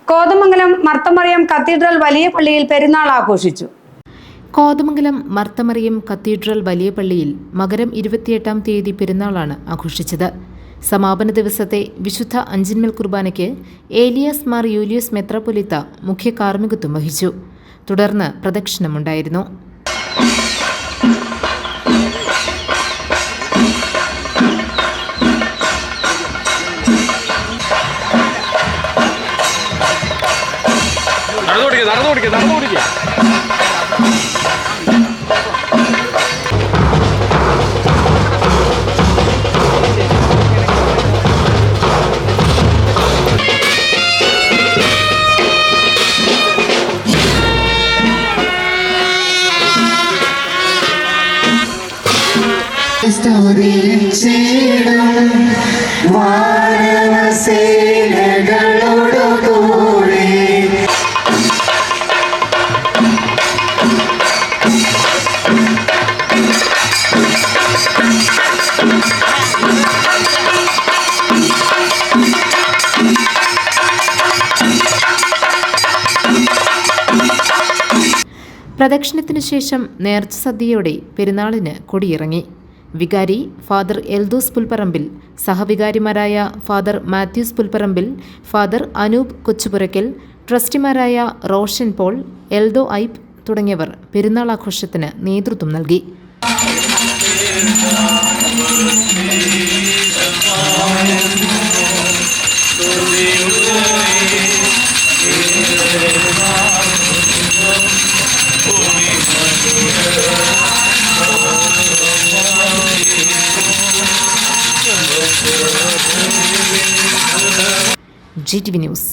Kothamangalam Marth Mariam cathedral വലിയ പള്ളിയിൽ പെരുന്നാൾ ആഘോഷിച്ചു. കോതമംഗലം മർത്തമറിയം കത്തീഡ്രൽ വലിയ പള്ളിയിൽ മകരം 28-ാം തീയതി പെരുന്നാളാണ് ആഘോഷിച്ചത്. സമാപന ദിവസത്തെ വിശുദ്ധ അഞ്ചിന്മേൽ കുർബാനയ്ക്ക് ഏലിയാസ് മാർ യൂലിയസ് മെത്രാപ്പൊലീത്ത മുഖ്യ കാർമ്മികത്വം വഹിച്ചു. തുടർന്ന് പ്രദക്ഷിണമുണ്ടായിരുന്നു. പ്രദക്ഷിണത്തിനു ശേഷം നേർച്ച സദ്യയോടെ പെരുന്നാളിന് കൊടിയിറങ്ങി. വികാരി ഫാദർ എൽദോസ് പുൽപ്പറമ്പിൽ, സഹവികാരിമാരായ ഫാദർ മാത്യൂസ് പുൽപ്പറമ്പിൽ, ഫാദർ അനൂപ് കൊച്ചുപുരയ്ക്കൽ, ട്രസ്റ്റിമാരായ റോഷൻ പോൾ, എൽദോ ഐപ്പ് തുടങ്ങിയവർ പെരുന്നാൾ ആഘോഷത്തിന് നേതൃത്വം നൽകി. GTV news.